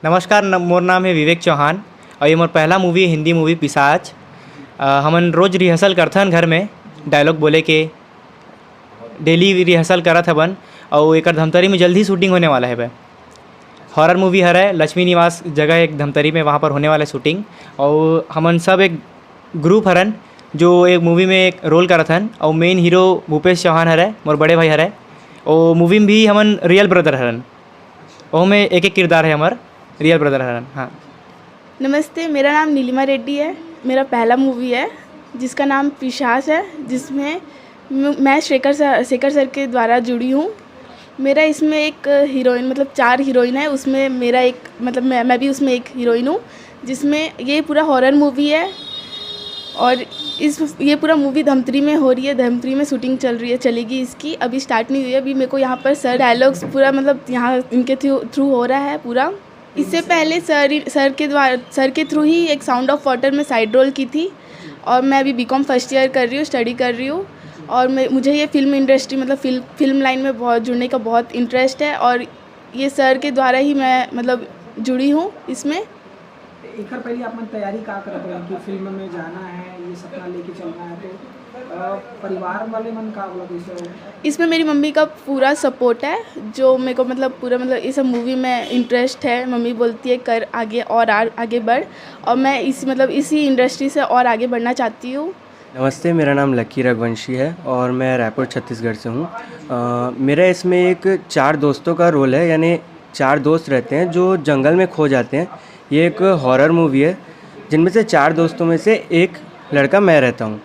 नमस्कार, मोर नाम है विवेक चौहान और ये मोर पहला मूवी हिंदी मूवी पिशाच। हमन रोज़ रिहर्सल करथन घर में डायलॉग बोले के, डेली रिहर्सल करत हवन और एक धमतरी में जल्द ही शूटिंग होने वाला है। वह हॉरर मूवी है, लक्ष्मी निवास जगह एक धमतरी में, वहाँ पर होने वाला है शूटिंग। और हमन सब एक ग्रुप हरन जो एक मूवी में एक रोल करत हन और मेन हीरो भूपेश चौहान हरे, मोर बड़े भाई हरे। और मूवी में भी हमन रियल ब्रदर हरन, वो में एक एक किरदार है हमार रियल ब्रदर हरन। हाँ, नमस्ते, मेरा नाम नीलिमा रेड्डी है। मेरा पहला मूवी है जिसका नाम पिशाच है, जिसमें मैं शेखर सर के द्वारा जुड़ी हूँ। मेरा इसमें एक हीरोइन, मतलब 4 हीरोइन है, उसमें मेरा एक, मतलब मैं भी उसमें एक हीरोइन हूँ। जिसमें ये पूरा हॉरर मूवी है और ये पूरा मूवी धमतरी में हो रही है। धमतरी में शूटिंग चलेगी इसकी, अभी स्टार्ट नहीं हुई है। अभी मेरे को यहाँ पर सर डायलॉग्स पूरा, मतलब यहाँ इनके थ्रू हो रहा है पूरा। इससे पहले सर के थ्रू ही एक साउंड ऑफ वाटर में साइड रोल की थी और मैं अभी बीकॉम फर्स्ट ईयर कर रही हूँ, स्टडी कर रही हूँ। और मुझे ये फिल्म इंडस्ट्री, मतलब फिल्म लाइन में बहुत जुड़ने का बहुत इंटरेस्ट है और ये सर के द्वारा ही मैं मतलब जुड़ी हूँ इसमें। एक बार पहले आप तैयारी का करत रहे कि फिल्म में जाना है, ये सपना लेके चलना है, तो परिवार वाले मन का बोला? इसमें मेरी मम्मी का पूरा सपोर्ट है, जो मेरे को मतलब पूरा, मतलब इस मूवी में इंटरेस्ट है। मम्मी बोलती है कर आगे और आगे बढ़, और मैं इसी इंडस्ट्री से और आगे बढ़ना चाहती हूँ। नमस्ते, मेरा नाम लकी रघुवंशी है और मैं रायपुर छत्तीसगढ़ से हूँ। मेरा इसमें एक 4 दोस्तों का रोल है, यानी 4 दोस्त रहते हैं जो जंगल में खो जाते हैं। ये एक हॉरर मूवी है जिनमें से 4 दोस्तों में से एक लड़का मैं रहता हूँ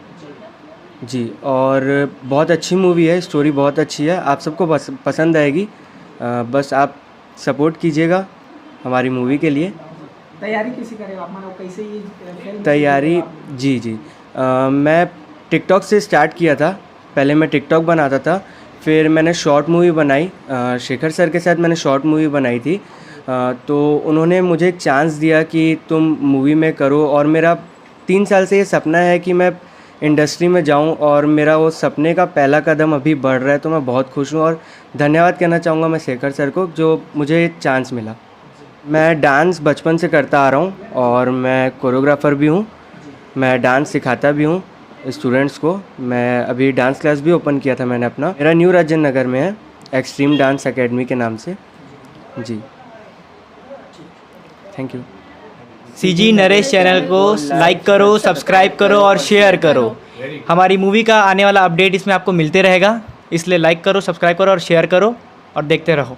जी। और बहुत अच्छी मूवी है, स्टोरी बहुत अच्छी है, आप सबको पसंद आएगी। बस आप सपोर्ट कीजिएगा हमारी मूवी के लिए। तैयारी कैसे करें आप, मतलब कैसे ये तैयारी? जी मैं टिकटॉक से स्टार्ट किया था। पहले मैं टिकटॉक बनाता था, फिर मैंने शॉर्ट मूवी बनाई। शेखर सर के साथ मैंने शॉर्ट मूवी बनाई थी। तो उन्होंने मुझे एक चांस दिया कि तुम मूवी में करो, और मेरा 3 साल से ये सपना है कि मैं इंडस्ट्री में जाऊं, और मेरा वो सपने का पहला कदम अभी बढ़ रहा है। तो मैं बहुत खुश हूं और धन्यवाद कहना चाहूँगा मैं शेखर सर को, जो मुझे ये चांस मिला। मैं डांस बचपन से करता आ रहा हूं और मैं कोरियोग्राफर भी हूं। मैं डांस सिखाता भी हूं स्टूडेंट्स को। मैं अभी डांस क्लास भी ओपन किया था मैंने अपना, मेरा न्यू राजेंद्र नगर में है, एक्सट्रीम डांस एकेडमी के नाम से जी। Thank you. CG Naresh channel को लाइक करो, सब्सक्राइब करो और शेयर करो। हमारी मूवी का आने वाला अपडेट इसमें आपको मिलते रहेगा, इसलिए लाइक करो, सब्सक्राइब करो और शेयर करो और देखते रहो।